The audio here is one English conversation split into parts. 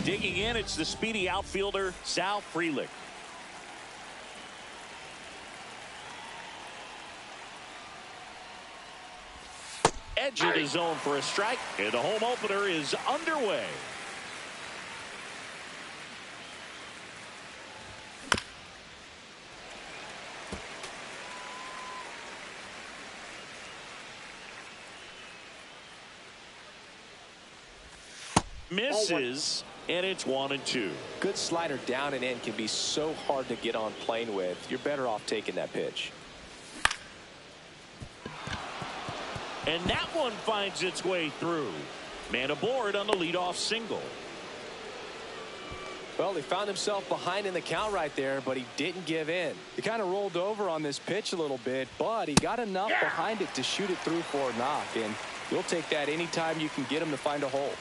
Digging in, it's the speedy outfielder, Sal Frelick. Edge of the zone for a strike, and the home opener is underway. Misses, and it's 1-2. Good slider down and in can be so hard to get on plane with. You're better off taking that pitch. And that one finds its way through. Man aboard on the leadoff single. Well, he found himself behind in the count right there, but he didn't give in. He kind of rolled over on this pitch a little bit, but he got enough behind it to shoot it through for a knock. And you'll take that anytime you can get him to find a hole.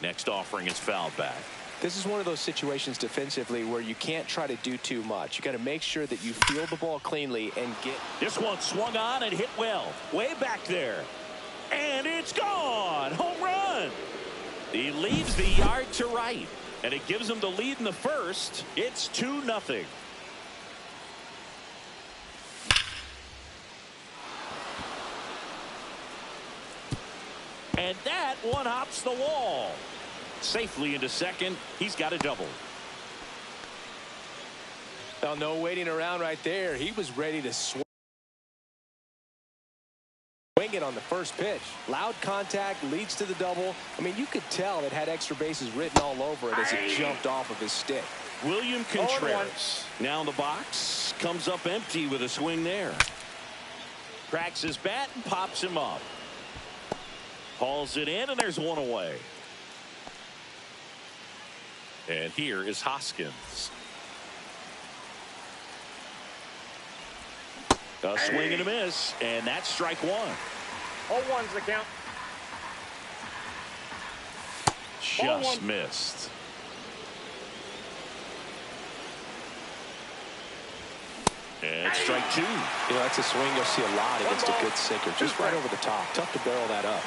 Next offering is fouled back. This is one of those situations defensively where you can't try to do too much. You got to make sure that you field the ball cleanly and get. This one swung on and hit well. Way back there. And it's gone. Home run. He leaves the yard to right. And it gives him the lead in the first. It's 2-0. And that one hops the wall. Safely into second. He's got a double. Well, no waiting around right there. He was ready to swing it on the first pitch. Loud contact leads to the double. I mean, you could tell it had extra bases written all over it as it jumped off of his stick. William Contreras now in the box. Comes up empty with a swing there. Cracks his bat and pops him up. Hauls it in, and there's one away. And here is Hoskins. A swing and a miss, and that's strike one. 0-1's the count. Just missed. And strike two. You know, that's a swing you'll see a lot against a good sinker. Just right over the top. Tough to barrel that up.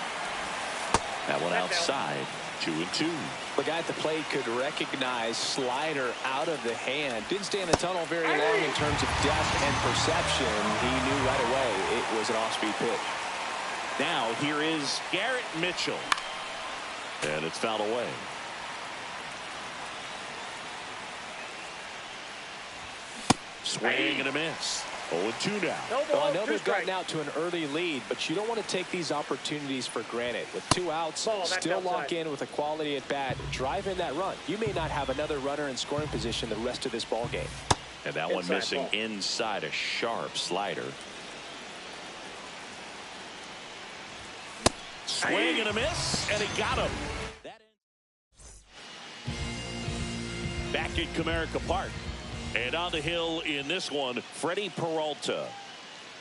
That one outside. 2-2. The guy at the plate could recognize slider out of the hand. Didn't stay in the tunnel very long in terms of depth and perception. He knew right away it was an off-speed pitch. Now here is Garrett Mitchell. And it's fouled away. Swing and a miss. 0-2 now. Well, I know they've gotten out to an early lead, but you don't want to take these opportunities for granted. With 2 outs, still lock in with a quality at bat. Drive in that run. You may not have another runner in scoring position the rest of this ball game. And that one missing inside, a sharp slider. Swing and a miss, and he got him. Back at Comerica Park. And on the hill in this one, Freddie Peralta.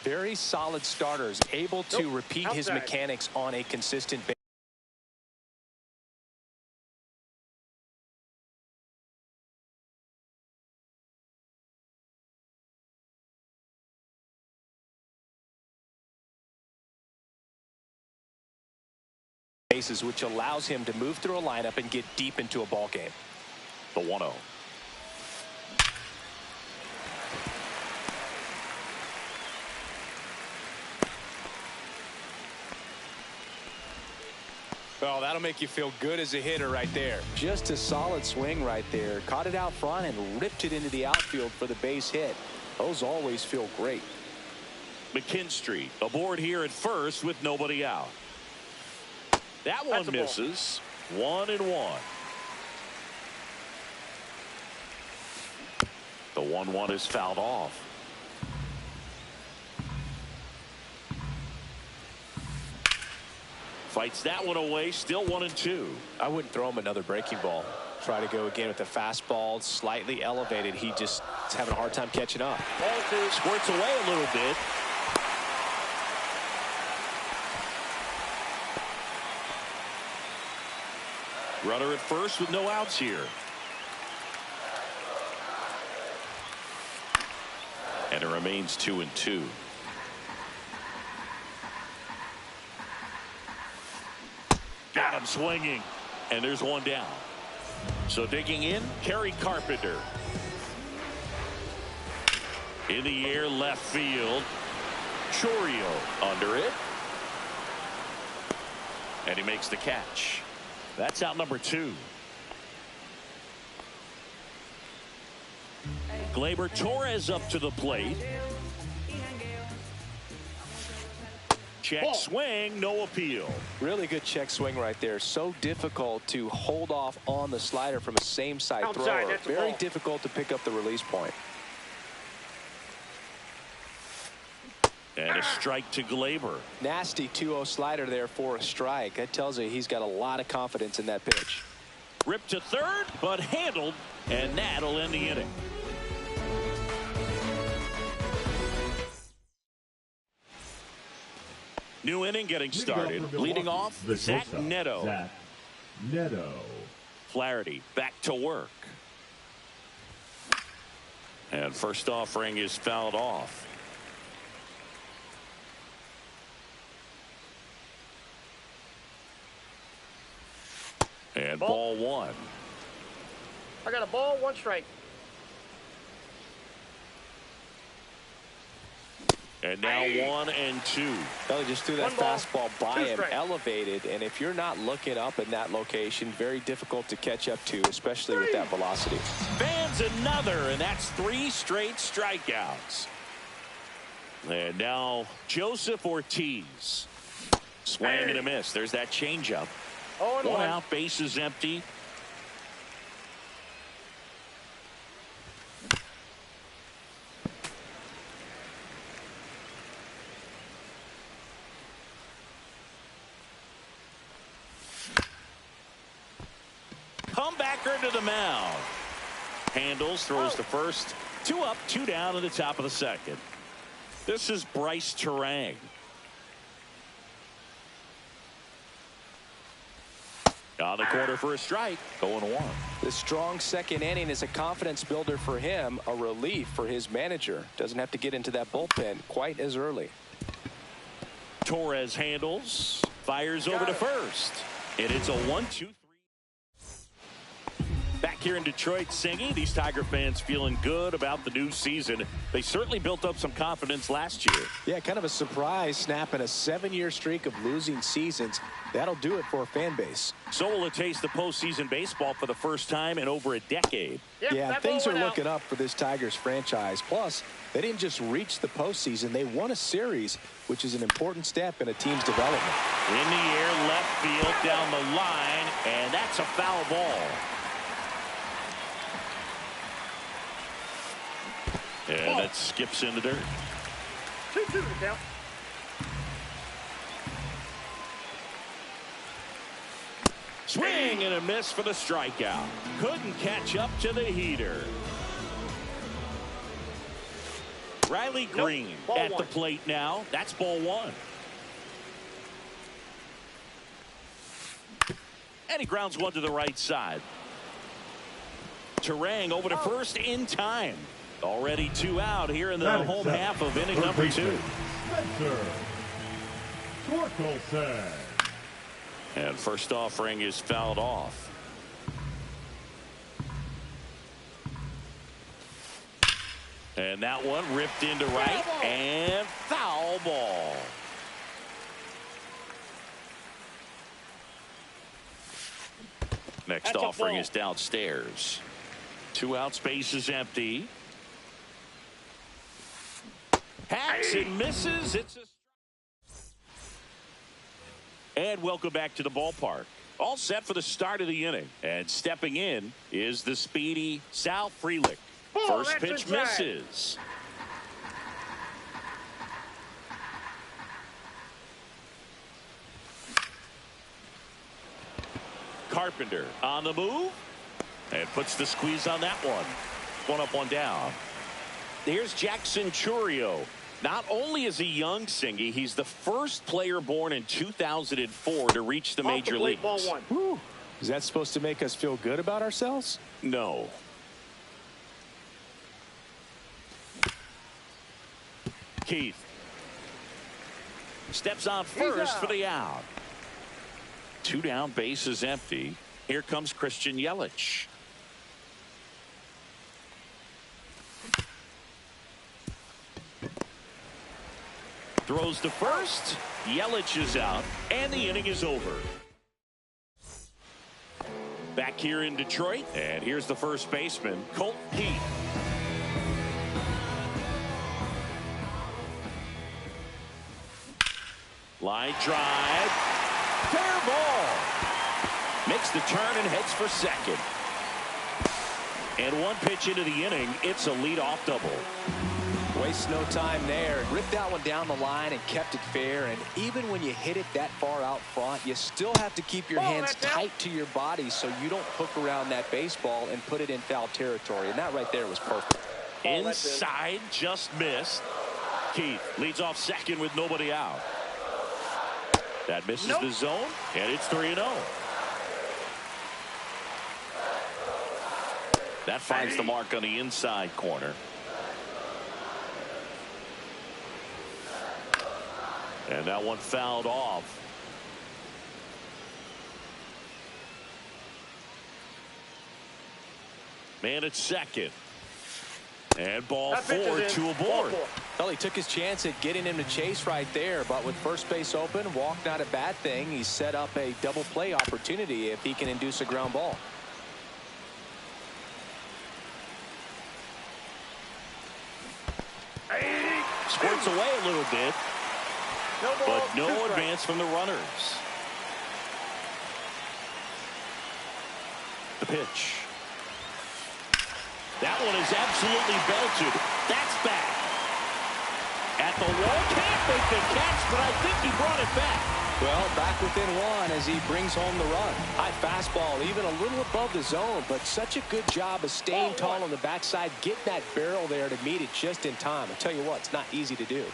Very solid starters, able to repeat his mechanics on a consistent basis, which allows him to move through a lineup and get deep into a ball game. The 1-0. Well, that'll make you feel good as a hitter right there. Just a solid swing right there. Caught it out front and ripped it into the outfield for the base hit. Those always feel great. McKinstry aboard here at first with nobody out. That one misses. 1-1. The 1-1 is fouled off. Fights that one away. Still 1-2. I wouldn't throw him another breaking ball. Try to go again with the fastball, slightly elevated. He just is having a hard time catching up. Squirts away a little bit. Runner at first with no outs here. And it remains 2-2. Got him swinging. And there's one down. So digging in, Kerry Carpenter. In the air, left field. Chourio under it. And he makes the catch. That's out number 2. Gleyber Torres up to the plate. Check swing, no appeal. Really good check swing right there. So difficult to hold off on the slider from a same side Outside, thrower. that's a Very ball. difficult to pick up the release point. And a strike to Gleyber. Nasty 2-0 slider there for a strike. That tells you he's got a lot of confidence in that pitch. Ripped to third, but handled, and that'll end the inning. New inning getting started. Leading off, Zach Neto. Zach Neto. Flaherty back to work. And first offering is fouled off. And ball 1. I got a ball, 1 strike. And now 1 and 2. Belly just threw that One ball, fastball by 2 him, strikes. elevated, and if you're not looking up in that location, very difficult to catch up to, especially with that velocity. Fans another, and that's 3 straight strikeouts. And now Joseph Ortiz. Swing and a miss. There's that changeup. 1 0-1. out, bases empty. Comebacker to the mound. Handles, throws to first. 2 up, 2 down in the top of the second. This is Bryce Terang. On the corner for a strike. 0-1. The strong second inning is a confidence builder for him, a relief for his manager. Doesn't have to get into that bullpen quite as early. Torres handles, fires over to first. And it's a 1-2-3. Back here in Detroit, Singy. These Tiger fans feeling good about the new season. They certainly built up some confidence last year. Yeah, kind of a surprise, snapping a 7-year streak of losing seasons. That'll do it for a fan base. So will it taste the postseason baseball for the first time in over a decade. Yep, Yeah, that things ball are went looking out. up for this Tigers franchise. Plus, they didn't just reach the postseason. They won a series, which is an important step in a team's development. In the air, left field, down the line, and that's a foul ball. And that skips in the dirt. 2-2 to count. Swing and a miss for the strikeout. Couldn't catch up to the heater. Riley Green Ball at the 1. plate now. That's ball 1. And he grounds one to the right side. Terang over to first in time. Already 2 out here in the home half of inning number 2. Spencer Torkelson. And first offering is fouled off. And that one ripped into right and foul ball. Next That's a offering ball. is downstairs. 2 outs, base is empty. Hacks and misses. It's a and welcome back to the ballpark. All set for the start of the inning. And stepping in is the speedy Sal Frelick. Ball, First that's pitch inside. misses. Carpenter on the move and puts the squeeze on that one. 1 up, 1 down. Here's Jackson Chourio. Not only is he young, Singy, he's the first player born in 2004 to reach the Off the major plate, leagues. ball 1. Whew. Is that supposed to make us feel good about ourselves? No. Keith steps on first for the out. 2 down, base is empty. Here comes Christian Yelich. Throws to first. Yelich is out, and the inning is over. Back here in Detroit, and here's the first baseman, Colt Pete. Line drive. Fair ball. Makes the turn and heads for second. And one pitch into the inning, it's a leadoff double. Waste no time there. Ripped that one down the line and kept it fair. And even when you hit it that far out front, you still have to keep your hands tight to your body so you don't hook around that baseball and put it in foul territory. And that right there was perfect. Inside, just missed. Keith leads off second with nobody out. That misses the zone, and it's 3-0. That finds the mark on the inside corner. And that one fouled off. Man at second. And ball four to a board. Well, he took his chance at getting him to chase right there, but with first base open, walk not a bad thing. He set up a double play opportunity if he can induce a ground ball. Squirts away a little bit, but no advance from the runners. The pitch. That one is absolutely belted. That's back. At the wall, can't make the catch, but I think he brought it back. Well, back within one as he brings home the run. High fastball, even a little above the zone, but such a good job of staying tall on the backside, getting that barrel there to meet it just in time. I tell you what, it's not easy to do.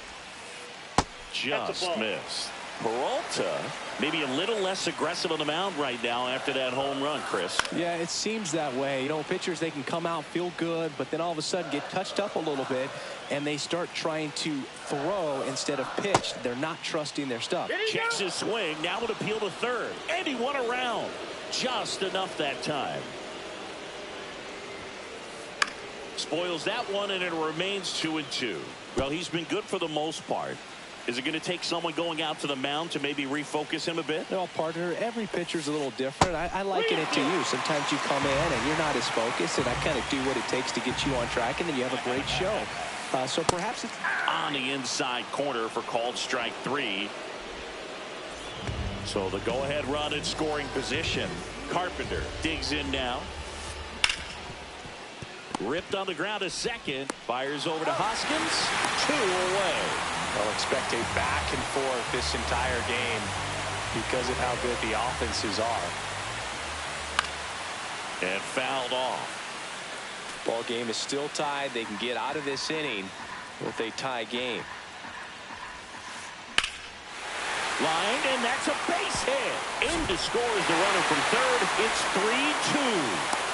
Just missed. Peralta maybe a little less aggressive on the mound right now after that home run, Chris. Yeah, it seems that way. You know, pitchers, they can come out, feel good, but then all of a sudden get touched up a little bit, and they start trying to throw instead of pitch. They're not trusting their stuff. Checks his swing, now would appeal to third, and he won around. Just enough that time. Spoils that one, and it remains 2-2. Well, he's been good for the most part. Is it going to take someone going out to the mound to maybe refocus him a bit? No, partner, every pitcher's a little different. I liken it to you. Sometimes you come in and you're not as focused, and I kind of do what it takes to get you on track, and then you have a great show. So perhaps it's on the inside corner for called strike 3. So the go-ahead run in scoring position. Carpenter digs in now. Ripped on the ground to second. Fires over to Hoskins. 2 away. They'll expect a back and forth this entire game because of how good the offenses are. And fouled off. Ball game is still tied. They can get out of this inning with a tie game. Lined, and that's a base hit. In to score is the runner from third. It's 3-2.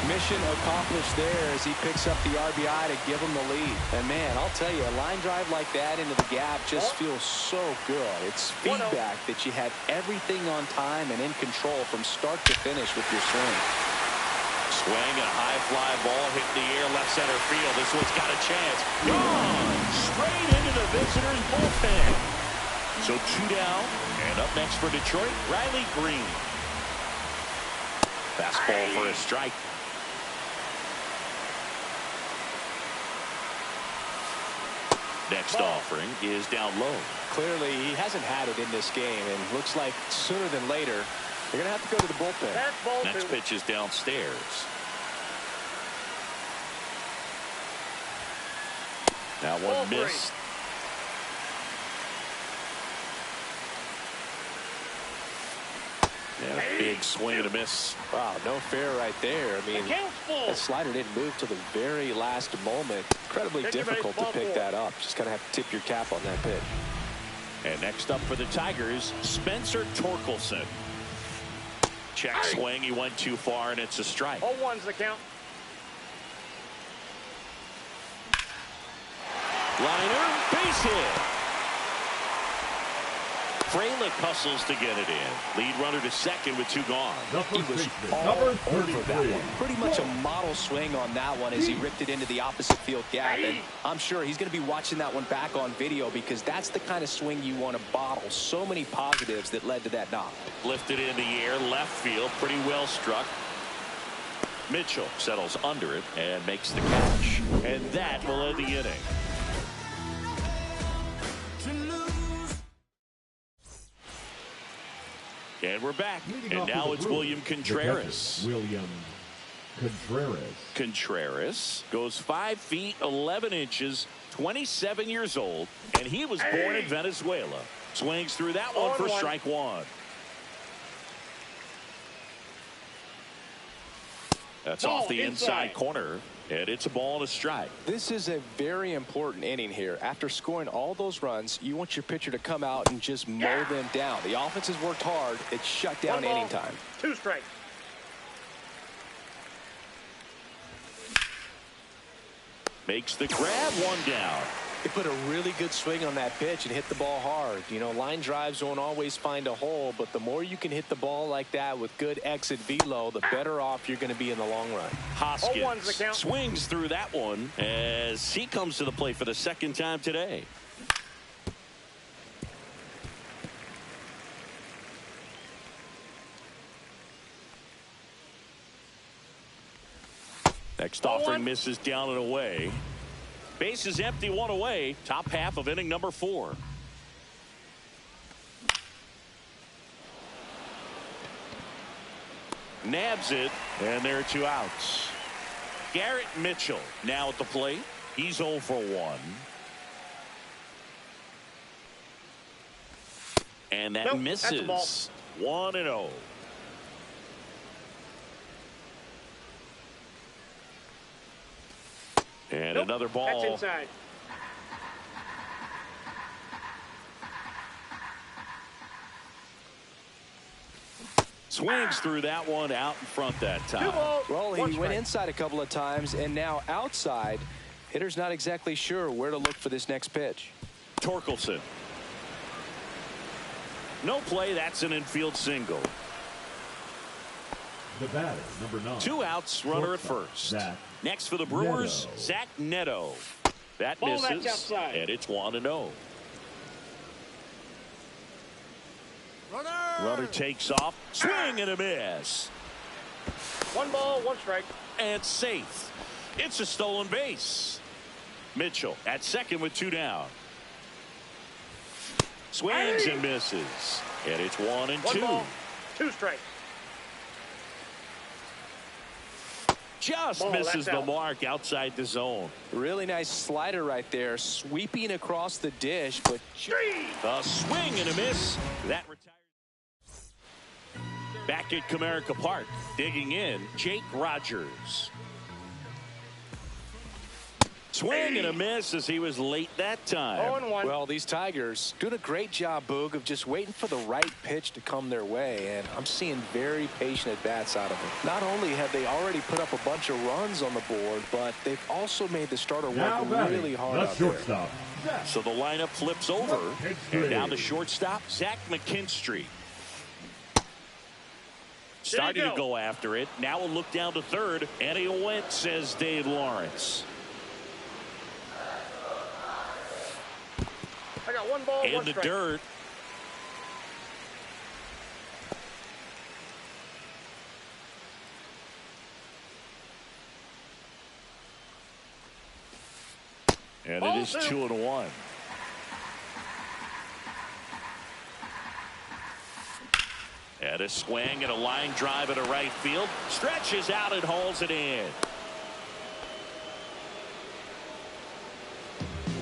Mission accomplished there as he picks up the RBI to give him the lead. And man, I'll tell you, a line drive like that into the gap just feels so good. It's feedback that you had everything on time and in control from start to finish with your swing. Swing and a high fly ball hit in the air left center field. This one's got a chance. Gone! Straight into the visitors' bullpen. So 2 down, and up next for Detroit, Riley Green. Fastball for a strike. Next offering is down low. Clearly, he hasn't had it in this game, and looks like sooner than later, they're going to have to go to the bullpen. Next pitch is downstairs. That one missed. And a big swing and a miss. Wow, no fair right there. I mean, that slider didn't move to the very last moment. Incredibly difficult to pick that up. Just kind of have to tip your cap on that pitch. And next up for the Tigers, Spencer Torkelson. Check swing. He went too far, and it's a strike. 0-1's the count. Liner, base hit. Fralick hustles to get it in. Lead runner to second with 2 gone. He was all over that one. Pretty much a model swing on that one as he ripped it into the opposite field gap. And I'm sure he's going to be watching that one back on video because that's the kind of swing you want to bottle. So many positives that led to that knock. Lifted in the air, left field, pretty well struck. Mitchell settles under it and makes the catch. And that will end the inning. And we're back. And now it's William Contreras. Contreras goes 5 feet 11 inches, 27 years old, and he was born in Venezuela. Swings through that one for strike 1. That's off the inside corner, and it's a ball and a strike. This is a very important inning here. After scoring all those runs, you want your pitcher to come out and just mow them down. The offense has worked hard. It's shut down inning time. 2 strikes. Makes the grab, 1 down. They put a really good swing on that pitch and hit the ball hard. You know, line drives won't always find a hole, but the more you can hit the ball like that with good exit velo, the better off you're going to be in the long run. Hoskins swings through that one as he comes to the plate for the 2nd time today. Next offering misses down and away. Base is empty, 1 away. Top half of inning number 4. Nabs it, and there are 2 outs. Garrett Mitchell now at the plate. He's 0 for 1. And that misses. 1-0. And another ball. That's inside. Swings through that one out in front that time. Well, he went inside a couple of times, and now outside. Hitter's not exactly sure where to look for this next pitch. Torkelson. No play. That's an infield single. The batter, number 9. 2 outs, runner at first. Next for the Brewers, Zach Neto. That misses, and it's 1-0. Runner takes off, swing and a miss. 1 ball, 1 strike. And safe. It's a stolen base. Mitchell at second with 2 down. Swings and misses. And it's 1-2. 1 ball, 2 strikes. Just misses the mark outside the zone. Really nice slider right there, sweeping across the dish, but a swing and a miss. That retires. Back at Comerica Park, digging in, Jake Rogers. Swing and a miss as he was late that time. 0-1. Well, these Tigers doing a great job, Boog, of just waiting for the right pitch to come their way, and I'm seeing very patient at-bats out of them. Not only have they already put up a bunch of runs on the board, but they've also made the starter work really hard out there. So the lineup flips over, and now the shortstop, Zach McKinstry. Starting to go after it. Now a look down to third, and he went, says Dave Lawrence. I got 1 ball, in 1 the strike. dirt. And it is 2-1. And a swing and a line drive into right field. Stretches out and hauls it in.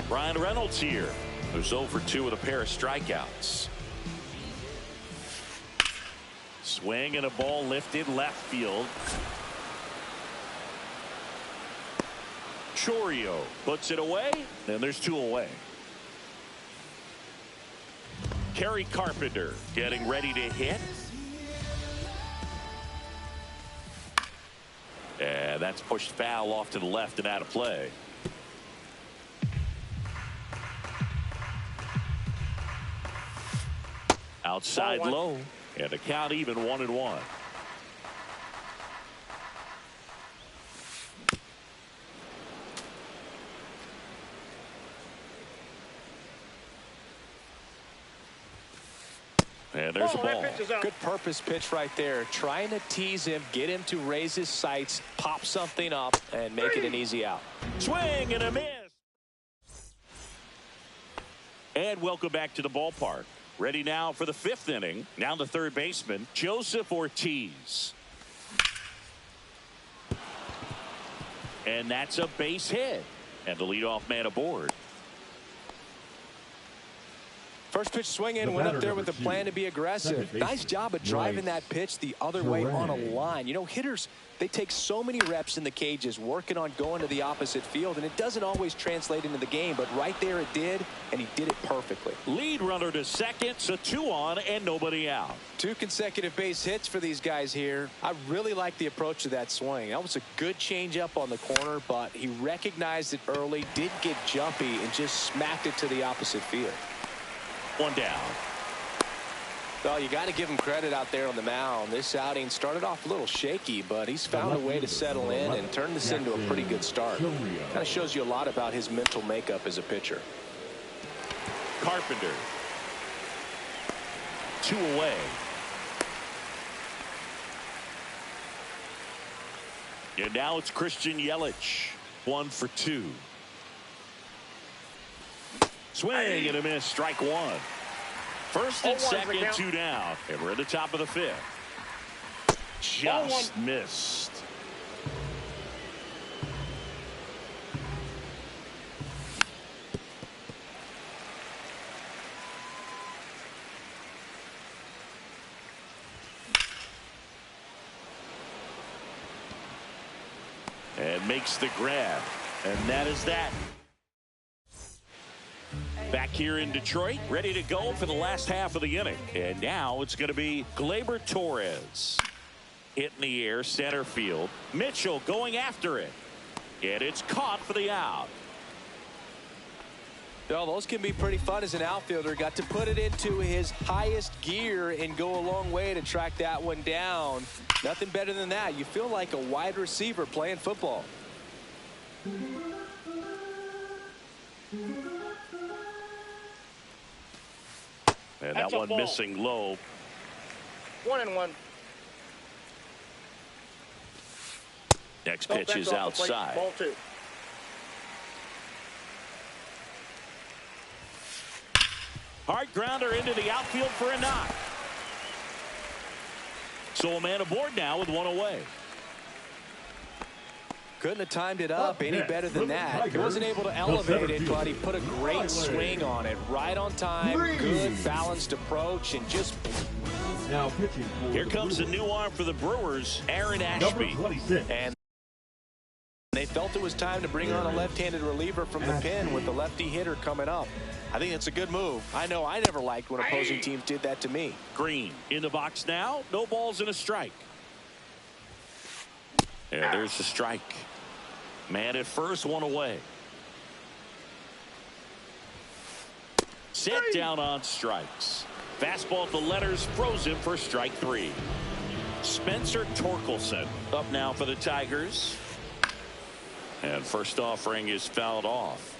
Brian Reynolds here, who's 0 for 2 with a pair of strikeouts. Swing and a ball lifted left field. Chorio puts it away, and there's 2 away. Kerry Carpenter getting ready to hit. And that's pushed foul off to the left and out of play. Outside low. And the count even 1-1. And there's a ball. Good purpose pitch right there. Trying to tease him, get him to raise his sights, pop something up, and make it an easy out. Swing and a miss. And welcome back to the ballpark. Ready now for the 5th inning. Now the third baseman, Joseph Ortiz. And that's a base hit. And the leadoff man aboard. First pitch swinging, went up there with a plan to be aggressive. Nice job of driving that pitch the other way on a line. You know, hitters, they take so many reps in the cages working on going to the opposite field, and it doesn't always translate into the game, but right there it did, and he did it perfectly. Lead runner to second, so 2 on and nobody out. 2 consecutive base hits for these guys here. I really like the approach to that swing. That was a good changeup on the corner, but he recognized it early, did get jumpy, and just smacked it to the opposite field. 1 down. Well, you got to give him credit out there on the mound. This outing started off a little shaky, but he's found a way to settle in and turn this into a pretty good start. Kind of shows you a lot about his mental makeup as a pitcher. Carpenter. 2 away. And now it's Christian Yelich. 1 for 2. Swing and a miss. Strike 1. First and second, 2 down. And we're at the top of the 5th. Just missed. And makes the grab. And that is that. Back here in Detroit, ready to go for the last half of the inning. And now it's going to be Gleyber Torres. Hit in the air, center field. Mitchell going after it. And it's caught for the out. Well, those can be pretty fun as an outfielder. Got to put it into his highest gear and go a long way to track that one down. Nothing better than that. You feel like a wide receiver playing football. And that one missing low. 1-1. Next pitch is outside. Ball 2. Hard grounder into the outfield for a knock. So a man aboard now with 1 away. Couldn't have timed it up any better than that. He wasn't able to elevate it, but he put a great swing on it. Right on time, good balanced approach, and just... Now pitching for Here comes the new arm for the Brewers, Aaron Ashby. And they felt it was time to bring on a left-handed reliever from the pen with the lefty hitter coming up. I think it's a good move. I know I never liked when opposing teams did that to me. Green in the box now. No balls and a strike. And there's the strike. Man at first, 1 away. Set down on strikes. Fastball at the letters, froze him for strike 3. Spencer Torkelson up now for the Tigers. And first offering is fouled off.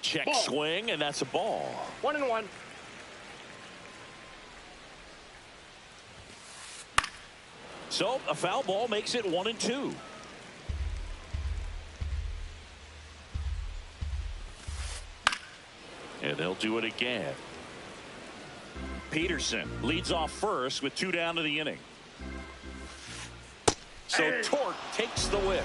Check swing, and that's a ball. 1-1. So a foul ball makes it 1-2. And they'll do it again. Peterson leads off first with 2 down to the inning. So Torque takes the whip.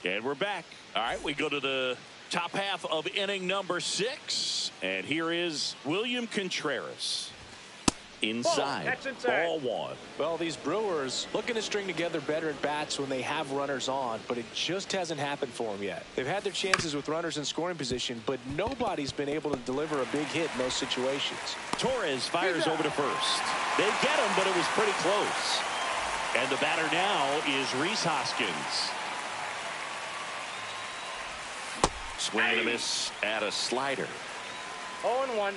And we're back. All right, we go to the top half of inning number 6. And here is William Contreras. Inside. Ball 1. Well, these Brewers looking to string together better at bats when they have runners on, but it just hasn't happened for them yet. They've had their chances with runners in scoring position, but nobody's been able to deliver a big hit in those situations. Torres fires over to first. They get him, but it was pretty close. And the batter now is Rhys Hoskins. Swing and a miss at a slider. 0-1.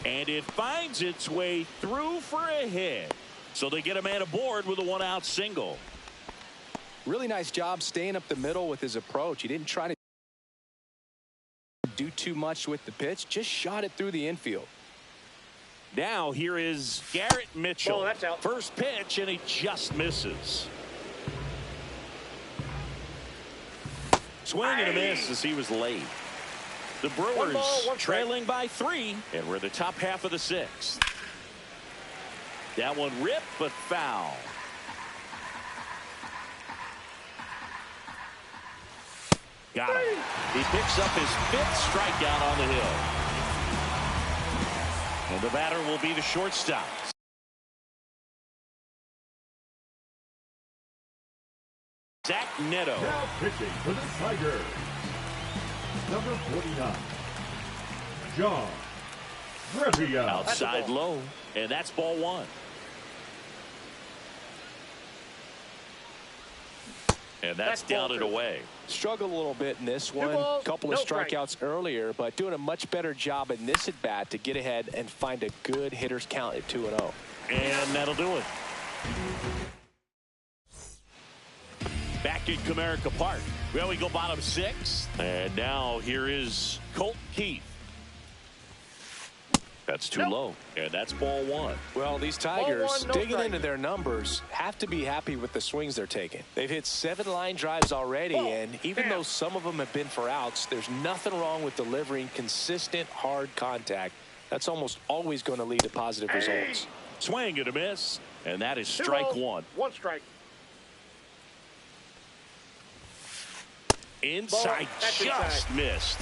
And it finds its way through for a hit. So they get a man aboard with a one-out single. Really nice job staying up the middle with his approach. He didn't try to do too much with the pitch, just shot it through the infield. Now here is Garrett Mitchell. Oh, that's out. First pitch, and he just misses. Swing and a miss as he was late. The Brewers trailing by 3, and we're in the top half of the 6th. That one ripped, but foul. Got him. He picks up his 5th strikeout on the hill. And the batter will be the shortstop. Zach Neto. Now pitching for the Tigers, number 49, John Revia. Outside low, and that's ball 1. And that's down and away. Struggled a little bit in this one. A couple of strikeouts earlier, but doing a much better job in this at bat to get ahead and find a good hitter's count at 2-0. And that'll do it. Back in Comerica Park. Well, we go bottom 6. And now here is Colt Keith. That's too low. And that's ball 1. Well, these Tigers, digging into their numbers, have to be happy with the swings they're taking. They've hit 7 line drives already, and even though some of them have been for outs, there's nothing wrong with delivering consistent, hard contact. That's almost always going to lead to positive results. Swing and a miss, and that is strike 1. 1 strike. Inside, just missed.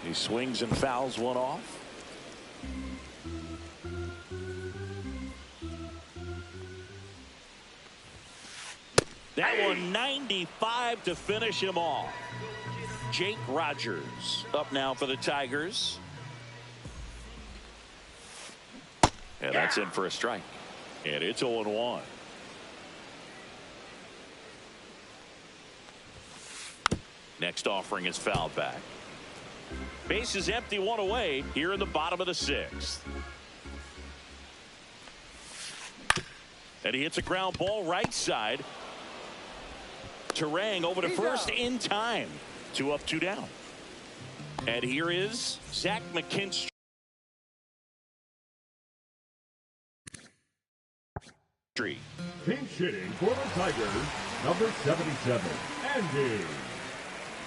He swings and fouls one off. That one 95 to finish him off. Jake Rogers up now for the Tigers. And that's in for a strike. And it's 0-1. Next offering is fouled back. Base is empty, 1 away here in the bottom of the 6th. And he hits a ground ball right side. Terang over to first in time. 2 up, 2 down. And here is Zach McKinstry. Pinch hitting for the Tigers, number 77, Andy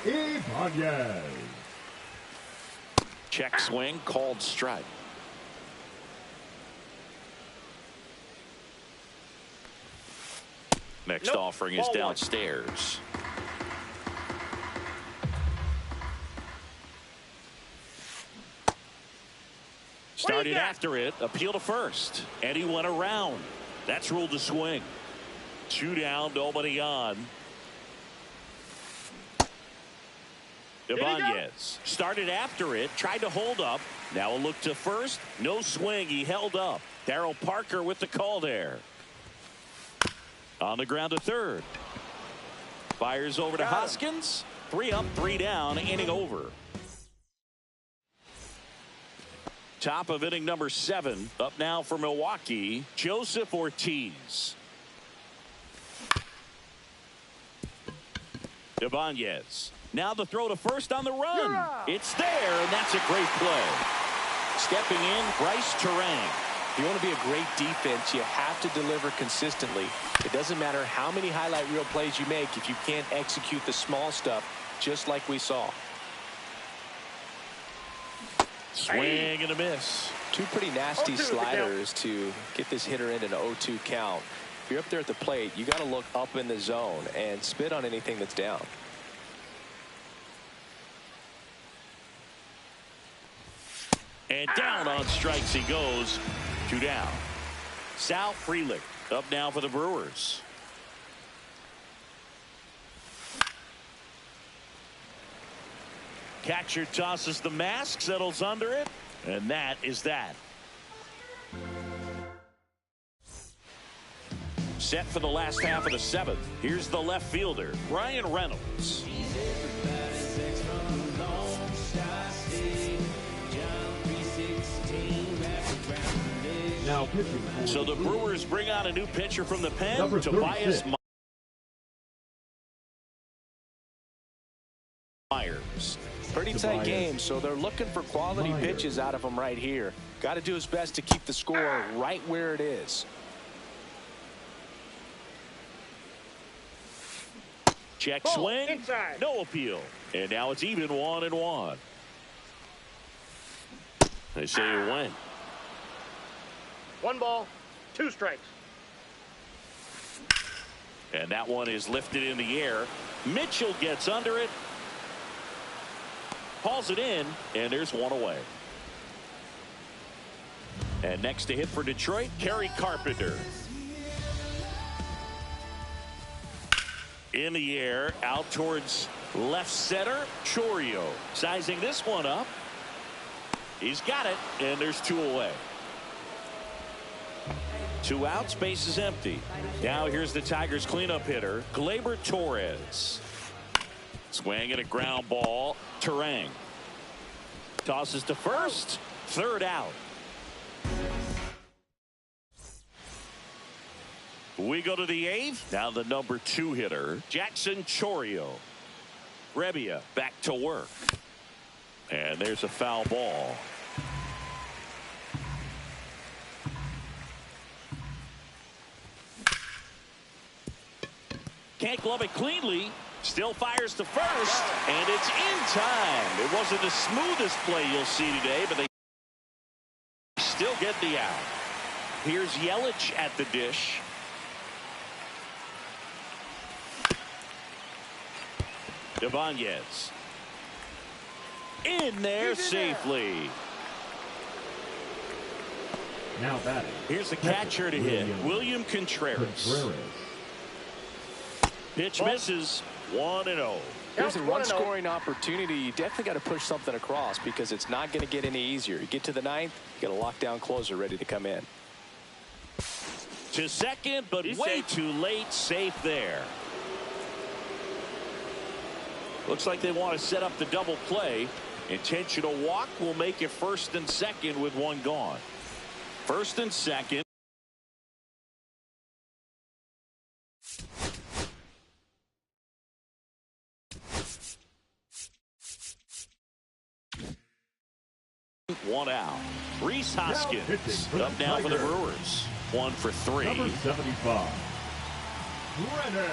Ibanez. Check swing, called strike. Next offering is downstairs. Started after it, appeal to first, and he went around. That's ruled a swing. 2 down, nobody on. Ibanez started after it, tried to hold up. Now a look to first, no swing, he held up. Darryl Parker with the call there. On the ground to third. Fires over to Hoskins. 3 up, 3 down, inning over. Top of inning number 7. Up now for Milwaukee, Joseph Ortiz. Ibanez. Now the throw to first on the run. It's there, and that's a great play. Stepping in, Bryce Terang. If you want to be a great defense, you have to deliver consistently. It doesn't matter how many highlight reel plays you make if you can't execute the small stuff, just like we saw. Swing and a miss. 2 pretty nasty sliders to get this hitter in an 0-2 count. If you're up there at the plate, you got to look up in the zone and spit on anything that's down. And down on strikes he goes. 2 down. Sal Frelick up now for the Brewers. Catcher tosses the mask, settles under it, and that is that. Set for the last half of the seventh. Here's the left fielder, Ryan Reynolds. Now pitching for So the Brewers bring on a new pitcher from the pen, Number Tobias 36. Myers. Pretty tight game, so they're looking for quality pitches out of him right here. Got to do his best to keep the score right where it is. Check Ball swing, inside. no appeal. And now it's even 1-1. They say you win. 1 ball, 2 strikes. And that one is lifted in the air. Mitchell gets under it. Hauls it in, and there's one away. And next to hit for Detroit, Kerry Carpenter. In the air, out towards left center, Chourio. Sizing this one up. He's got it, and there's 2 away. 2 outs, base is empty. Now here's the Tigers cleanup hitter, Gleyber Torres. Swing and a ground ball. Terang tosses to first. 3rd out. We go to the 8th. Now the number 2 hitter, Jackson Chourio. Rebbia back to work. And there's a foul ball. Can't glove it cleanly. Still fires to first, and it's in time. It wasn't the smoothest play you'll see today, but they still get the out. Here's Yelich at the dish. Ibanez. In there safely. Now batting. Here's the catcher to hit, William Contreras. Pitch misses. 1-0. Here's a run-scoring opportunity. You definitely got to push something across because it's not going to get any easier. You get to the 9th, you got a lockdown closer ready to come in. To second, but way too late. Safe there. Looks like they want to set up the double play. Intentional walk will make it 1st and 2nd with 1 gone. 1st and 2nd. One out. Rhys Hoskins up now for the Brewers. 1 for 3. Number 75. Brennan.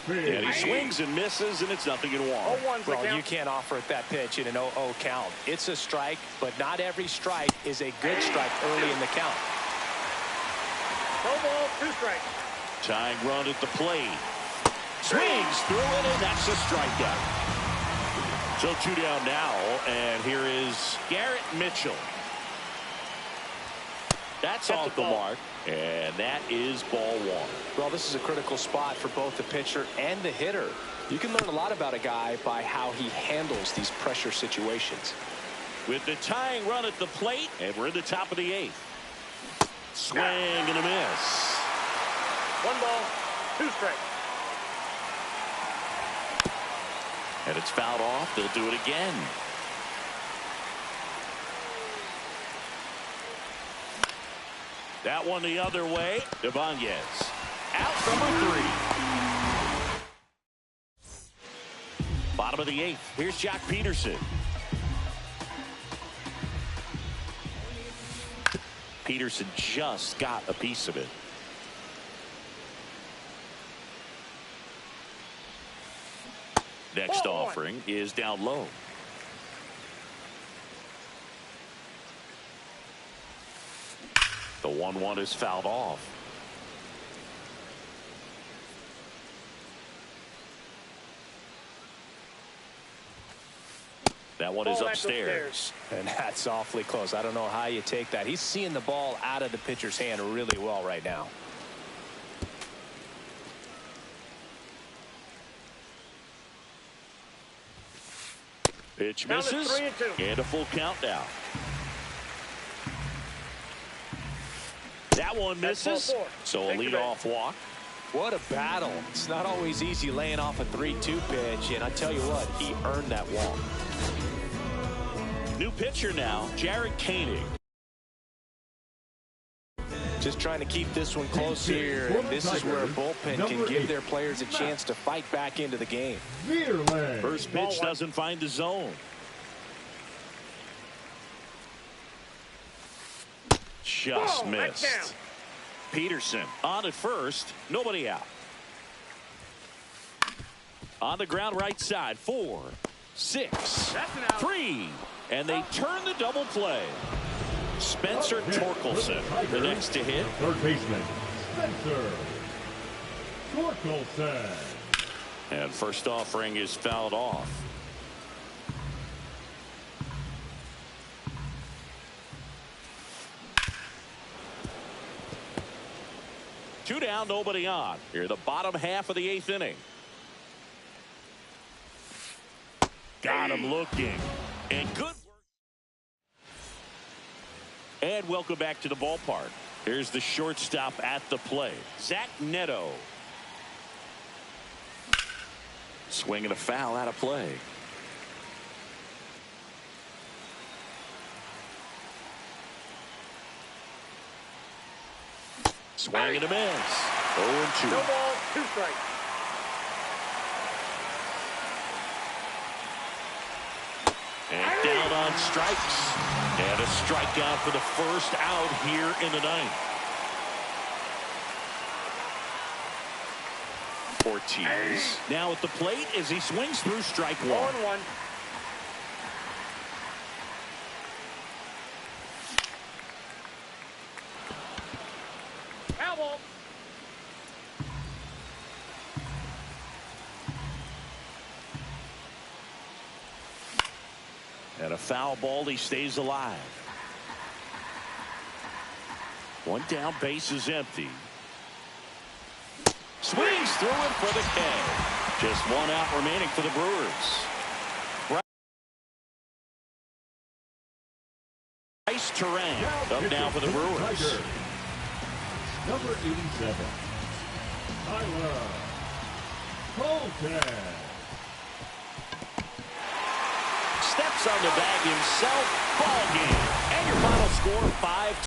And he swings and misses, and it's 0-1. Well, you can't offer it that pitch in an 0-0 count. It's a strike, but not every strike is a good strike early in the count. 1 ball, 2 strikes. Tying run at the plate. Swings through it, and that's a strikeout. So 2 down now, and here is Garrett Mitchell. That's off the mark, and that is ball 1. Well, this is a critical spot for both the pitcher and the hitter. You can learn a lot about a guy by how he handles these pressure situations. With the tying run at the plate, and we're in the top of the 8th. Swing and a miss. 1 ball, 2 strikes. And it's fouled off. They'll do it again. That one the other way. Ibanez. Out number 3. Bottom of the 8th. Here's Jock Peterson. Peterson just got a piece of it. Next offering is down low. The 1-1 is fouled off. That one is upstairs. And that's awfully close. I don't know how you take that. He's seeing the ball out of the pitcher's hand really well right now. Pitch Count is misses. 3-2. And a full count now. That one That's misses. ball 4. So a Take the leadoff walk. What a battle. It's not always easy laying off a 3-2 pitch, and I tell you what, he earned that walk. New pitcher now, Jared Koenig. Just trying to keep this one close here, and this is where a bullpen can give their players a chance to fight back into the game. First pitch doesn't find the zone. Just missed. Peterson on at first, nobody out. On the ground right side, 4, 6, 3, and they turn the double play. Spencer Torkelson, the next to hit. Third baseman, Spencer Torkelson. And first offering is fouled off. Two down, nobody on. Here, the bottom half of the 8th inning. Got him looking. And good work. And welcome back to the ballpark. Here's the shortstop at the plate, Zach Neto. Swinging a foul out of play. Swing and a miss. 0-2. No ball, 2 strikes. And down on strikes. And a strikeout for the first out here in the 9th. Ortiz now at the plate as he swings through strike 1. 0-1. Foul ball. And a foul ball, he stays alive. One down, base is empty. Swings through it for the K. Just one out remaining for the Brewers. Bryce Terang up now for the Brewers. Number 87, Tyler Colton. Steps on the bag himself. Ball game. And your final score, 5-2.